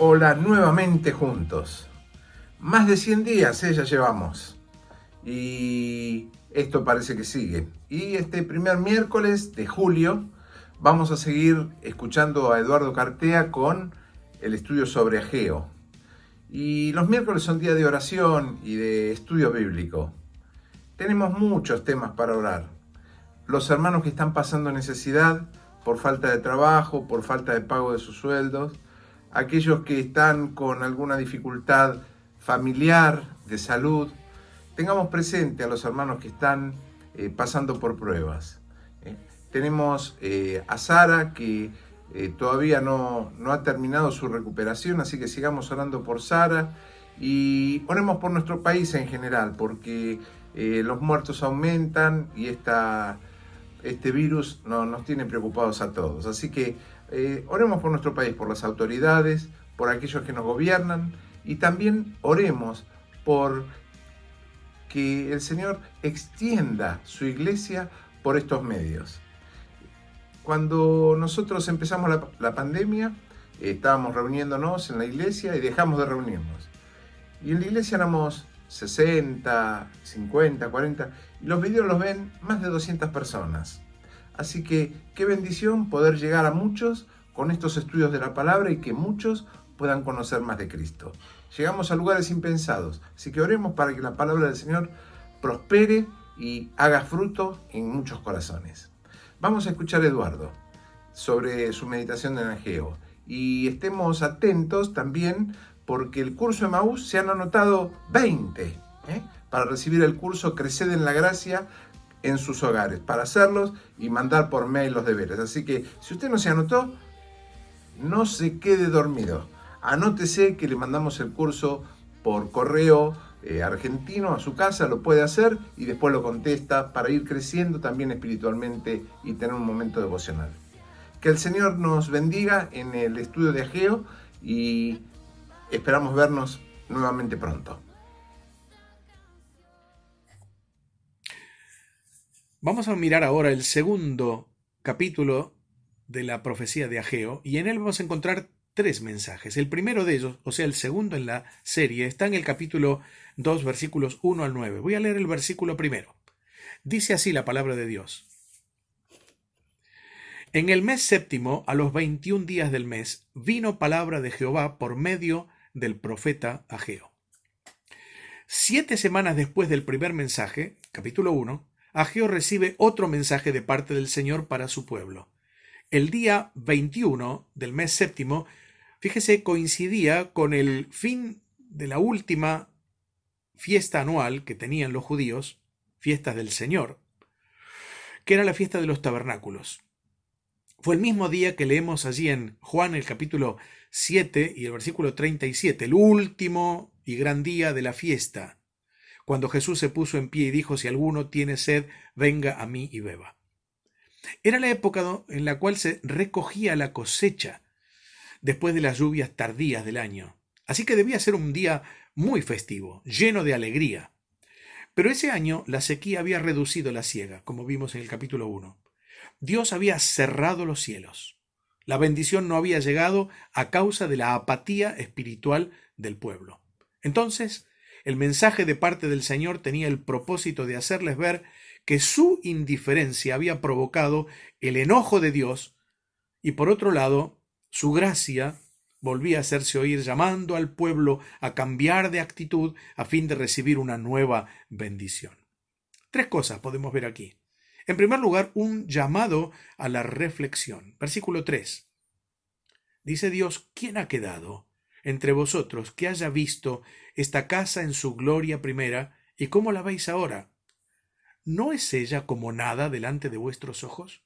Hola, nuevamente juntos. Más de 100 días ya llevamos. Y esto parece que sigue. Y este primer miércoles de julio vamos a seguir escuchando a Eduardo Cartea con el estudio sobre Ageo. Y los miércoles son día de oración y de estudio bíblico. Tenemos muchos temas para orar. Los hermanos que están pasando necesidad por falta de trabajo, por falta de pago de sus sueldos, aquellos que están con alguna dificultad familiar, de salud. Tengamos presente a los hermanos que están pasando por pruebas. Tenemos a Sara que todavía no ha terminado su recuperación, así que sigamos orando por Sara y oremos por nuestro país en general, porque los muertos aumentan y este virus nos tiene preocupados a todos. Así que oremos por nuestro país, por las autoridades, por aquellos que nos gobiernan, y también oremos por que el Señor extienda su iglesia por estos medios. Cuando nosotros empezamos la pandemia, estábamos reuniéndonos en la iglesia y dejamos de reunirnos. Y en la iglesia éramos 60, 50, 40, y los videos los ven más de 200 personas. Así que qué bendición poder llegar a muchos con estos estudios de la palabra y que muchos puedan conocer más de Cristo. Llegamos a lugares impensados, así que oremos para que la palabra del Señor prospere y haga fruto en muchos corazones. Vamos a escuchar a Eduardo sobre su meditación en Ageo y estemos atentos también porque el curso Emaús se han anotado 20 para recibir el curso Creced en la Gracia en sus hogares, para hacerlos y mandar por mail los deberes. Así que si usted no se anotó, no se quede dormido. Anótese que le mandamos el curso por correo argentino a su casa, lo puede hacer y después lo contesta para ir creciendo también espiritualmente y tener un momento devocional. Que el Señor nos bendiga en el estudio de Ageo y esperamos vernos nuevamente pronto. Vamos a mirar ahora el segundo capítulo de la profecía de Ageo y en él vamos a encontrar tres mensajes. El primero de ellos, o sea, el segundo en la serie, está en el capítulo 2, versículos 1 al 9. Voy a leer el versículo primero. Dice así la palabra de Dios. En el mes séptimo, a los 21 días del mes, vino palabra de Jehová por medio del profeta Ageo. 7 semanas después del primer mensaje, capítulo 1, Ageo recibe otro mensaje de parte del Señor para su pueblo. El día 21 del mes séptimo, fíjese, coincidía con el fin de la última fiesta anual que tenían los judíos, fiestas del Señor, que era la fiesta de los tabernáculos. Fue el mismo día que leemos allí en Juan el capítulo 7 y el versículo 37, el último y gran día de la fiesta, cuando Jesús se puso en pie y dijo: si alguno tiene sed, venga a mí y beba. Era la época en la cual se recogía la cosecha después de las lluvias tardías del año. Así que debía ser un día muy festivo, lleno de alegría. Pero ese año la sequía había reducido la siega, como vimos en el capítulo 1. Dios había cerrado los cielos. La bendición no había llegado a causa de la apatía espiritual del pueblo. Entonces, el mensaje de parte del Señor tenía el propósito de hacerles ver que su indiferencia había provocado el enojo de Dios y, por otro lado, su gracia volvía a hacerse oír llamando al pueblo a cambiar de actitud a fin de recibir una nueva bendición. Tres cosas podemos ver aquí. En primer lugar, un llamado a la reflexión. Versículo 3. Dice Dios: ¿quién ha quedado entre vosotros que haya visto esta casa en su gloria primera, y cómo la veis ahora? ¿No es ella como nada delante de vuestros ojos?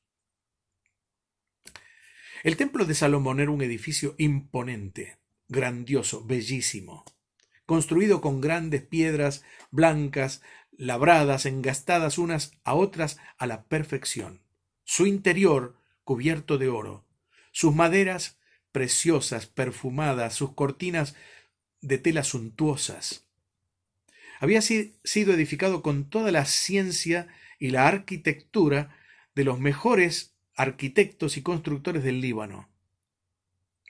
El templo de Salomón era un edificio imponente, grandioso, bellísimo, construido con grandes piedras blancas, labradas, engastadas unas a otras a la perfección. Su interior cubierto de oro, sus maderas preciosas, perfumadas, sus cortinas de telas suntuosas. Había sido edificado con toda la ciencia y la arquitectura de los mejores arquitectos y constructores del Líbano.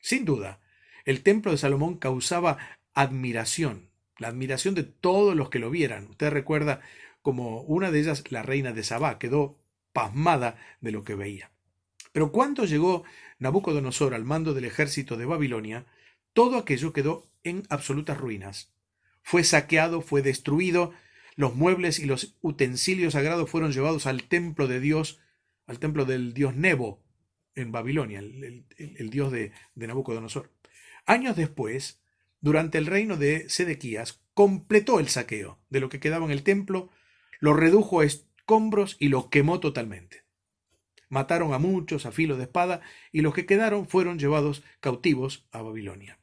Sin duda, El templo de Salomón causaba admiración, la admiración de todos los que lo vieran. Usted recuerda como una de ellas, la reina de Sabá, quedó pasmada de lo que veía. Pero cuando llegó Nabucodonosor al mando del ejército de Babilonia, todo aquello quedó en absolutas ruinas. Fue saqueado, fue destruido, los muebles y los utensilios sagrados fueron llevados al templo de Dios, al templo del dios Nebo en Babilonia, el dios de Nabucodonosor. Años después, durante el reino de Sedequías, completó el saqueo de lo que quedaba en el templo, lo redujo a escombros y lo quemó totalmente. Mataron a muchos a filo de espada y los que quedaron fueron llevados cautivos a Babilonia.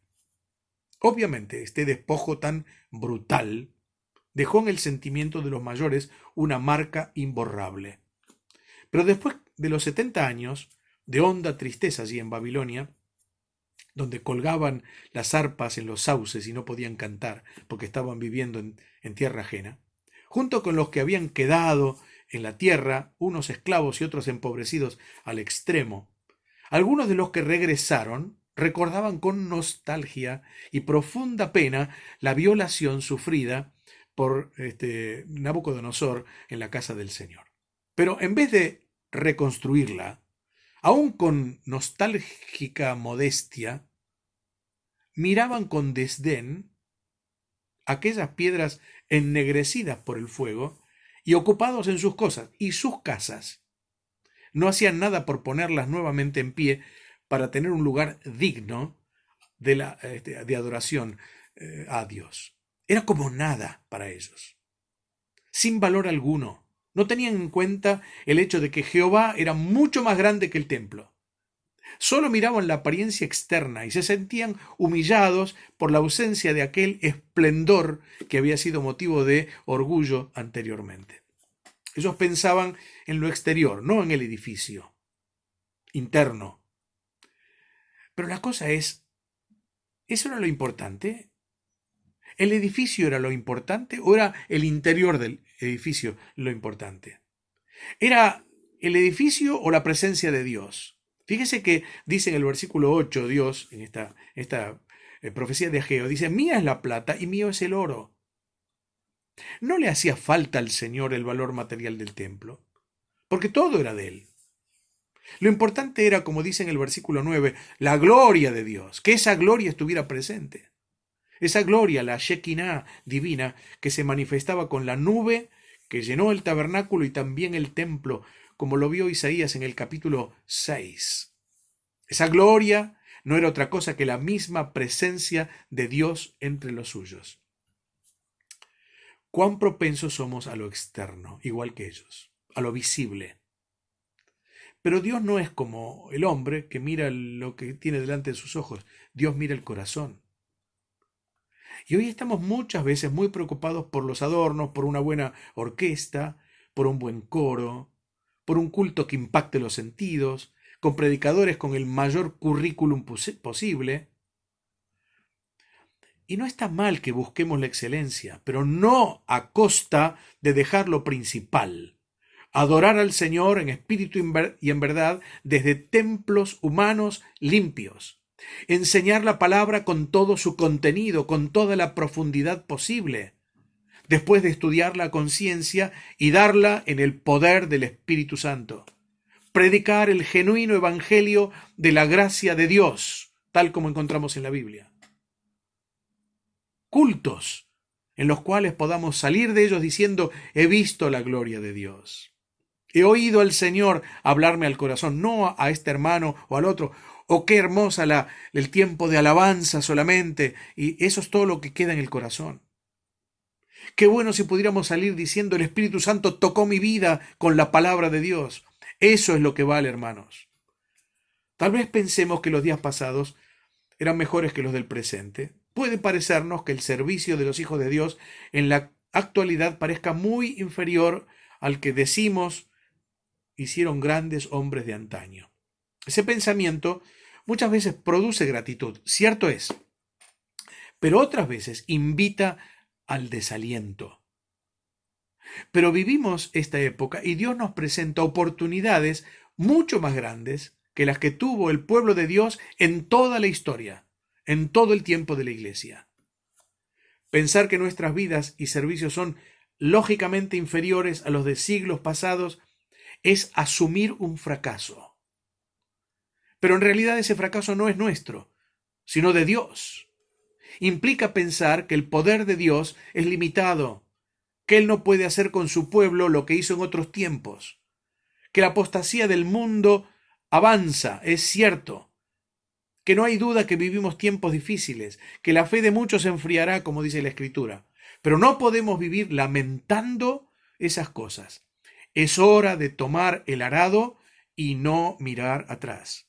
Obviamente, este despojo tan brutal dejó en el sentimiento de los mayores una marca imborrable. Pero después de los 70 años de honda tristeza allí en Babilonia, donde colgaban las arpas en los sauces y no podían cantar porque estaban viviendo en tierra ajena, junto con los que habían quedado en la tierra, unos esclavos y otros empobrecidos al extremo, algunos de los que regresaron recordaban con nostalgia y profunda pena la violación sufrida por Nabucodonosor en la casa del Señor. Pero en vez de reconstruirla, aún con nostálgica modestia, miraban con desdén aquellas piedras ennegrecidas por el fuego y ocupados en sus cosas y sus casas. No hacían nada por ponerlas nuevamente en pie para tener un lugar digno de adoración a Dios. Era como nada para ellos, sin valor alguno. No tenían en cuenta el hecho de que Jehová era mucho más grande que el templo. Solo miraban la apariencia externa y se sentían humillados por la ausencia de aquel esplendor que había sido motivo de orgullo anteriormente. Ellos pensaban en lo exterior, no en el edificio interno. Pero la cosa es, ¿eso era lo importante? ¿El edificio era lo importante o era el interior del edificio lo importante? ¿Era el edificio o la presencia de Dios? Fíjese que dice en el versículo 8 Dios, en esta profecía de Ageo, dice, mía es la plata y mío es el oro. No le hacía falta al Señor el valor material del templo, porque todo era de él. Lo importante era, como dice en el versículo 9, la gloria de Dios, que esa gloria estuviera presente. Esa gloria, la Shekinah divina, que se manifestaba con la nube que llenó el tabernáculo y también el templo, como lo vio Isaías en el capítulo 6. Esa gloria no era otra cosa que la misma presencia de Dios entre los suyos. Cuán propensos somos a lo externo, igual que ellos, a lo visible. Pero Dios no es como el hombre que mira lo que tiene delante de sus ojos. Dios mira el corazón. Y hoy estamos muchas veces muy preocupados por los adornos, por una buena orquesta, por un buen coro, por un culto que impacte los sentidos, con predicadores con el mayor currículum posible. Y no está mal que busquemos la excelencia, pero no a costa de dejar lo principal. Adorar al Señor en espíritu y en verdad desde templos humanos limpios. Enseñar la palabra con todo su contenido, con toda la profundidad posible, después de estudiarla a conciencia y darla en el poder del Espíritu Santo. Predicar el genuino evangelio de la gracia de Dios, tal como encontramos en la Biblia. Cultos en los cuales podamos salir de ellos diciendo, he visto la gloria de Dios. He oído al Señor hablarme al corazón, no a este hermano o al otro. Oh, qué hermosa el tiempo de alabanza solamente. Y eso es todo lo que queda en el corazón. Qué bueno si pudiéramos salir diciendo, el Espíritu Santo tocó mi vida con la palabra de Dios. Eso es lo que vale, hermanos. Tal vez pensemos que los días pasados eran mejores que los del presente. Puede parecernos que el servicio de los hijos de Dios en la actualidad parezca muy inferior al que decimos hicieron grandes hombres de antaño. Ese pensamiento muchas veces produce gratitud, cierto es, pero otras veces invita al desaliento. Pero vivimos esta época y Dios nos presenta oportunidades mucho más grandes que las que tuvo el pueblo de Dios en toda la historia. en todo el tiempo de la Iglesia. Pensar que nuestras vidas y servicios son lógicamente inferiores a los de siglos pasados es asumir un fracaso. Pero en realidad ese fracaso no es nuestro, sino de Dios. Implica pensar que el poder de Dios es limitado, que Él no puede hacer con su pueblo lo que hizo en otros tiempos, que la apostasía del mundo avanza, es cierto, que no hay duda que vivimos tiempos difíciles, que la fe de muchos se enfriará, como dice la Escritura, pero no podemos vivir lamentando esas cosas. Es hora de tomar el arado y no mirar atrás.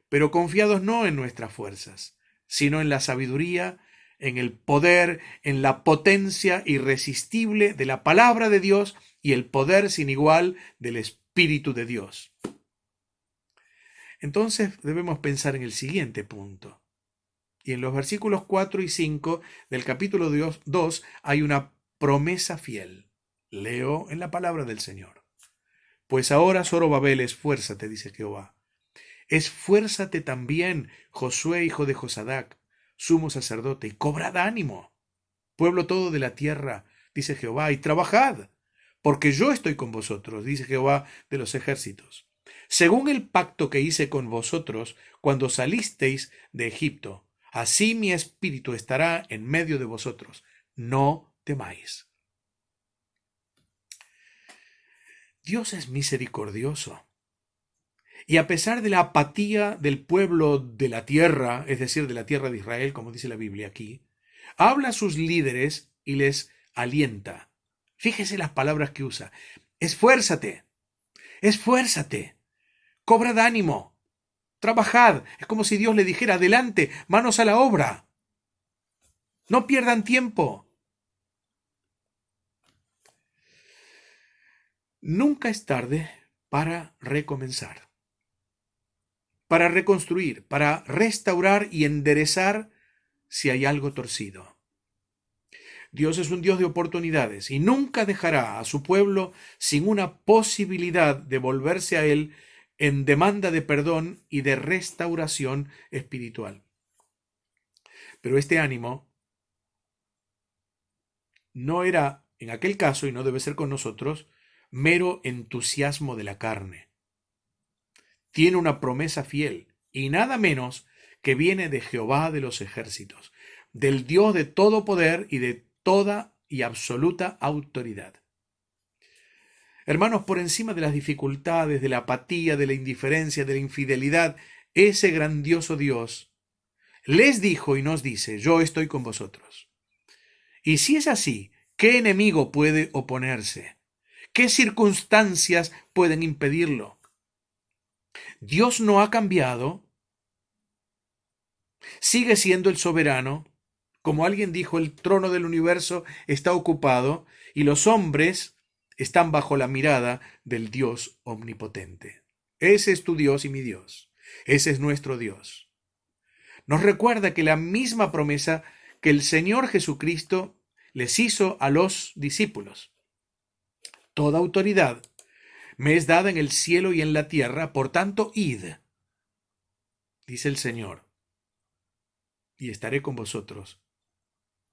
Pero confiados no en nuestras fuerzas, sino en la sabiduría, en el poder, en la potencia irresistible de la palabra de Dios y el poder sin igual del Espíritu de Dios. Entonces debemos pensar en el siguiente punto. Y en los versículos 4 y 5 del capítulo 2 hay una promesa fiel. Leo en la palabra del Señor. Pues ahora, Zorobabel, esfuérzate, dice Jehová. Esfuérzate también, Josué, hijo de Josadac, sumo sacerdote, y cobrad ánimo, pueblo todo de la tierra, dice Jehová, y trabajad, porque yo estoy con vosotros, dice Jehová de los ejércitos, según el pacto que hice con vosotros cuando salisteis de Egipto. Así mi espíritu estará en medio de vosotros. No temáis. Dios es misericordioso. Y a pesar de la apatía del pueblo de la tierra, es decir, de la tierra de Israel, como dice la Biblia aquí, habla a sus líderes y les alienta. Fíjese las palabras que usa. Esfuérzate, esfuérzate, cobrad ánimo, trabajad. Es como si Dios le dijera, adelante, manos a la obra. No pierdan tiempo. Nunca es tarde para recomenzar, para reconstruir, para restaurar y enderezar si hay algo torcido. Dios es un Dios de oportunidades y nunca dejará a su pueblo sin una posibilidad de volverse a Él en demanda de perdón y de restauración espiritual. Pero este ánimo no era, en aquel caso, y no debe ser con nosotros, mero entusiasmo de la carne. Tiene una promesa fiel, y nada menos que viene de Jehová de los ejércitos, del Dios de todo poder y de toda y absoluta autoridad. Hermanos, por encima de las dificultades, de la apatía, de la indiferencia, de la infidelidad, ese grandioso Dios les dijo y nos dice, yo estoy con vosotros. Y si es así, ¿qué enemigo puede oponerse? ¿Qué circunstancias pueden impedirlo? Dios no ha cambiado, sigue siendo el soberano. Como alguien dijo, el trono del universo está ocupado y los hombres están bajo la mirada del Dios omnipotente. Ese es tu Dios y mi Dios. Ese es nuestro Dios. Nos recuerda que la misma promesa que el Señor Jesucristo les hizo a los discípulos. Toda autoridad me es dada en el cielo y en la tierra, por tanto, id, dice el Señor, y estaré con vosotros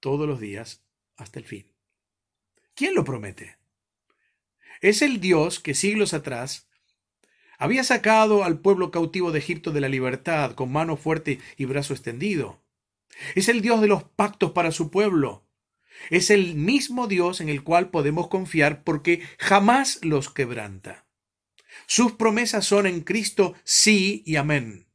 todos los días hasta el fin. ¿Quién lo promete? Es el Dios que siglos atrás había sacado al pueblo cautivo de Egipto de la libertad con mano fuerte y brazo extendido. Es el Dios de los pactos para su pueblo. Es el mismo Dios en el cual podemos confiar porque jamás los quebranta. Sus promesas son en Cristo sí y amén.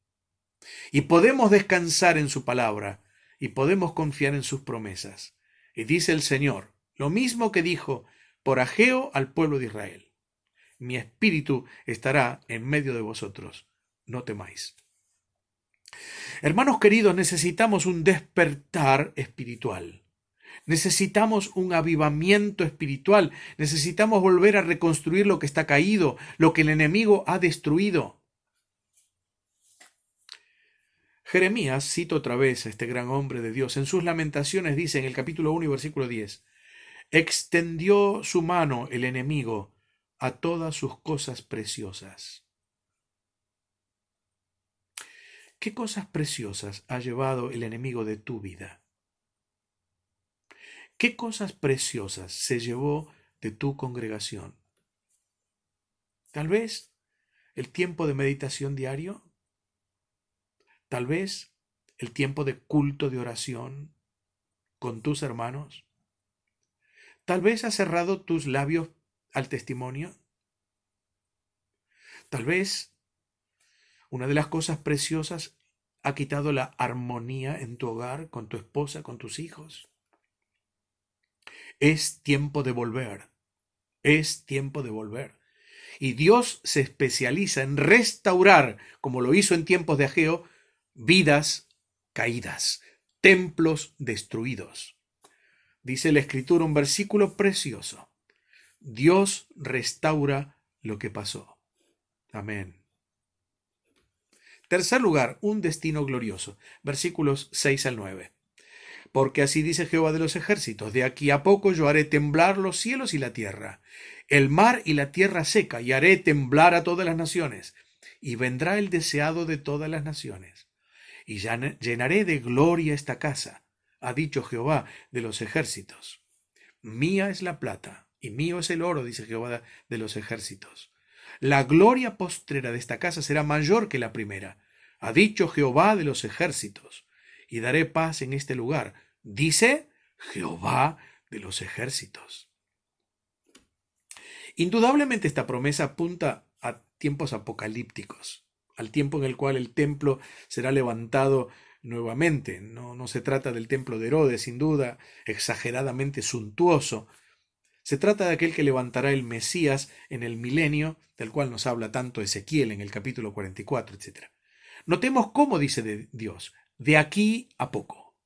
Y podemos descansar en su palabra y podemos confiar en sus promesas. Y dice el Señor, lo mismo que dijo por Ageo al pueblo de Israel. Mi espíritu estará en medio de vosotros, no temáis. Hermanos queridos, necesitamos un despertar espiritual. Necesitamos un avivamiento espiritual. Necesitamos volver a reconstruir lo que está caído, lo que el enemigo ha destruido. Jeremías, cito otra vez a este gran hombre de Dios, en sus lamentaciones dice en el capítulo 1 y versículo 10, extendió su mano el enemigo a todas sus cosas preciosas. ¿Qué cosas preciosas ha llevado el enemigo de tu vida? ¿Qué cosas preciosas se llevó de tu congregación? Tal vez el tiempo de meditación diario, tal vez el tiempo de culto de oración con tus hermanos, tal vez has cerrado tus labios al testimonio, tal vez una de las cosas preciosas ha quitado la armonía en tu hogar, con tu esposa, con tus hijos. Es tiempo de volver, es tiempo de volver. Y Dios se especializa en restaurar, como lo hizo en tiempos de Ageo, vidas caídas, templos destruidos. Dice la Escritura un versículo precioso. Dios restaura lo que pasó. Amén. Tercer lugar, un destino glorioso. Versículos 6 al 9. Porque así dice Jehová de los ejércitos, de aquí a poco yo haré temblar los cielos y la tierra, el mar y la tierra seca, y haré temblar a todas las naciones, y vendrá el deseado de todas las naciones. Y llenaré de gloria esta casa, ha dicho Jehová de los ejércitos. Mía es la plata, y mío es el oro, dice Jehová de los ejércitos. La gloria postrera de esta casa será mayor que la primera, ha dicho Jehová de los ejércitos. Y daré paz en este lugar, dice Jehová de los ejércitos. Indudablemente esta promesa apunta a tiempos apocalípticos, al tiempo en el cual el templo será levantado nuevamente. No se trata del templo de Herodes, sin duda, exageradamente suntuoso. Se trata de aquel que levantará el Mesías en el milenio, del cual nos habla tanto Ezequiel en el capítulo 44, etc. Notemos cómo dice de Dios, de aquí a poco.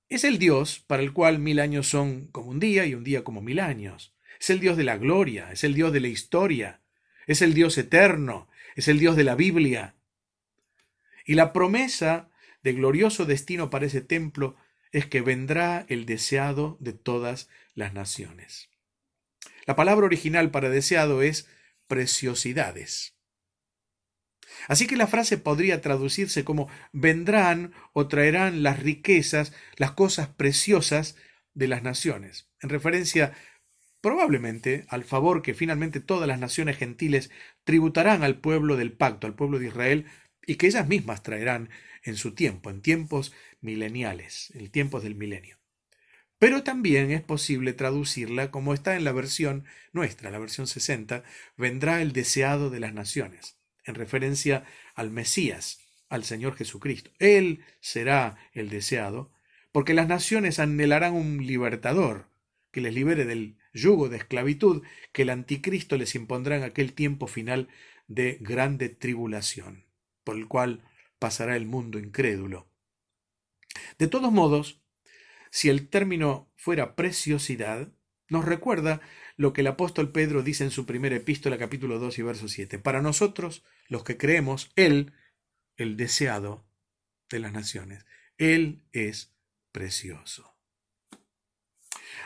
Es el Dios para el cual 1000 años son como un día y un día como 1000 años. Es el Dios de la gloria, es el Dios de la historia, es el Dios eterno, es el Dios de la Biblia. Y la promesa de glorioso destino para ese templo es que vendrá el deseado de todas las naciones. La palabra original para deseado es preciosidades. Así que la frase podría traducirse como vendrán o traerán las riquezas, las cosas preciosas de las naciones, en referencia probablemente al favor que finalmente todas las naciones gentiles tributarán al pueblo del pacto, al pueblo de Israel, y que ellas mismas traerán en su tiempo, en tiempos mileniales, en tiempos del milenio. Pero también es posible traducirla como está en la versión nuestra, la versión 60, vendrá el deseado de las naciones, en referencia al Mesías, al Señor Jesucristo. Él será el deseado, porque las naciones anhelarán un libertador que les libere del yugo de esclavitud que el anticristo les impondrá en aquel tiempo final de grande tribulación, por el cual pasará el mundo incrédulo. De todos modos, si el término fuera preciosidad, nos recuerda lo que el apóstol Pedro dice en su primera epístola, capítulo 2 y verso 7. Para nosotros, los que creemos, Él, el deseado de las naciones, Él es precioso.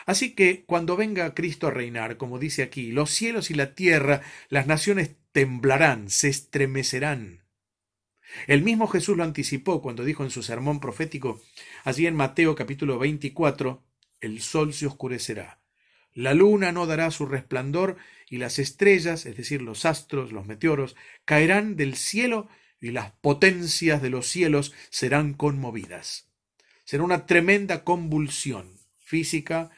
Así que cuando venga Cristo a reinar, como dice aquí, los cielos y la tierra, las naciones temblarán, se estremecerán. El mismo Jesús lo anticipó cuando dijo en su sermón profético, allí en Mateo capítulo 24, el sol se oscurecerá, la luna no dará su resplandor y las estrellas, es decir, los astros, los meteoros, caerán del cielo y las potencias de los cielos serán conmovidas. Será una tremenda convulsión física,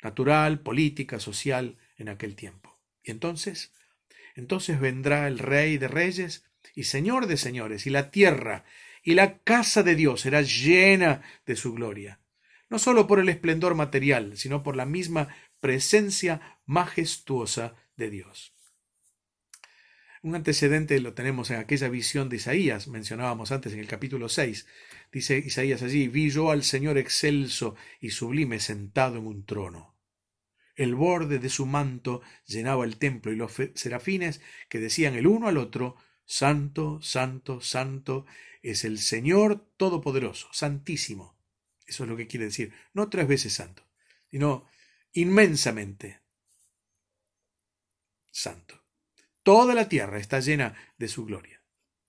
natural, política, social en aquel tiempo. Y entonces vendrá el Rey de Reyes y Señor de señores, y la tierra y la casa de Dios será llena de su gloria, no solo por el esplendor material, sino por la misma presencia majestuosa de Dios. Un antecedente lo tenemos en aquella visión de Isaías, mencionábamos antes en el capítulo 6, dice Isaías allí, vi yo al Señor excelso y sublime sentado en un trono. El borde de su manto llenaba el templo y los serafines que decían el uno al otro, Santo, Santo, Santo es el Señor Todopoderoso, Santísimo. Eso es lo que quiere decir, no 3 veces santo, sino inmensamente santo. Toda la tierra está llena de su gloria.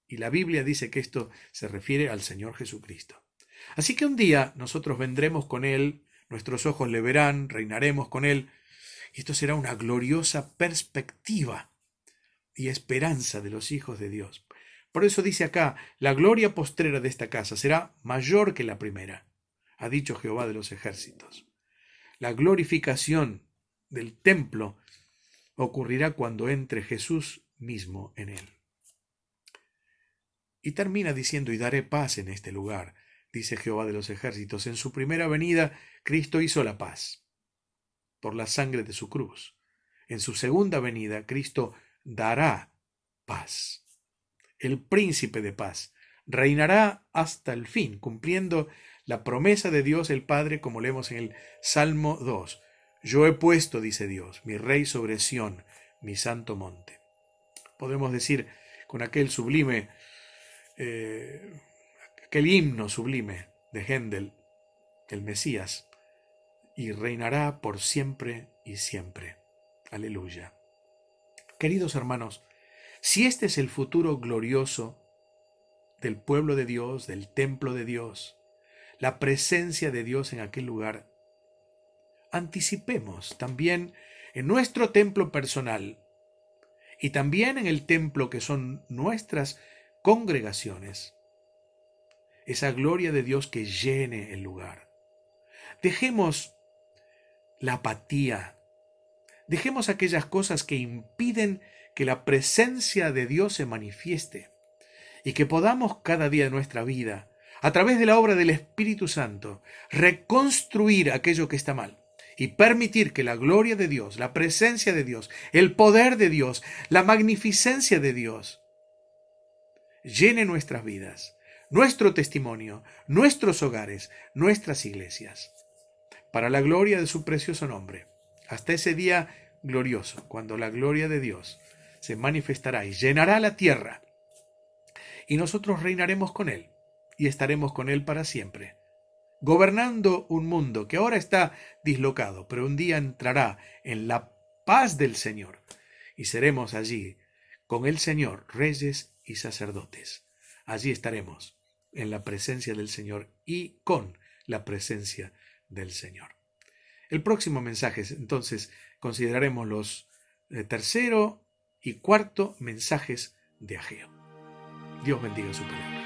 Y la Biblia dice que esto se refiere al Señor Jesucristo. Así que un día nosotros vendremos con Él, nuestros ojos le verán, reinaremos con Él, y esto será una gloriosa perspectiva y esperanza de los hijos de Dios. Por eso dice acá, la gloria postrera de esta casa será mayor que la primera, ha dicho Jehová de los ejércitos. La glorificación del templo ocurrirá cuando entre Jesús mismo en él. Y termina diciendo, y daré paz en este lugar, dice Jehová de los ejércitos. En su primera venida, Cristo hizo la paz por la sangre de su cruz. En su segunda venida, Cristo dará paz. El príncipe de paz reinará hasta el fin, cumpliendo la promesa de Dios el Padre, como leemos en el Salmo 2. Yo he puesto, dice Dios, mi rey sobre Sión, mi santo monte. Podemos decir con aquel sublime, aquel himno sublime de Händel, el Mesías, y reinará por siempre y siempre. Aleluya. Queridos hermanos, si este es el futuro glorioso del pueblo de Dios, del templo de Dios, la presencia de Dios en aquel lugar, anticipemos también en nuestro templo personal y también en el templo que son nuestras congregaciones, esa gloria de Dios que llene el lugar. Dejemos la apatía, dejemos aquellas cosas que impiden que la presencia de Dios se manifieste y que podamos cada día de nuestra vida, a través de la obra del Espíritu Santo, reconstruir aquello que está mal y permitir que la gloria de Dios, la presencia de Dios, el poder de Dios, la magnificencia de Dios llene nuestras vidas, nuestro testimonio, nuestros hogares, nuestras iglesias, para la gloria de su precioso nombre. Hasta ese día glorioso, cuando la gloria de Dios se manifestará y llenará la tierra, y nosotros reinaremos con Él y estaremos con Él para siempre, gobernando un mundo que ahora está dislocado, pero un día entrará en la paz del Señor y seremos allí con el Señor, reyes y sacerdotes. Allí estaremos en la presencia del Señor y con la presencia del Señor. El próximo mensaje, entonces, consideraremos los tercero y cuarto mensajes de Ageo. Dios bendiga su palabra.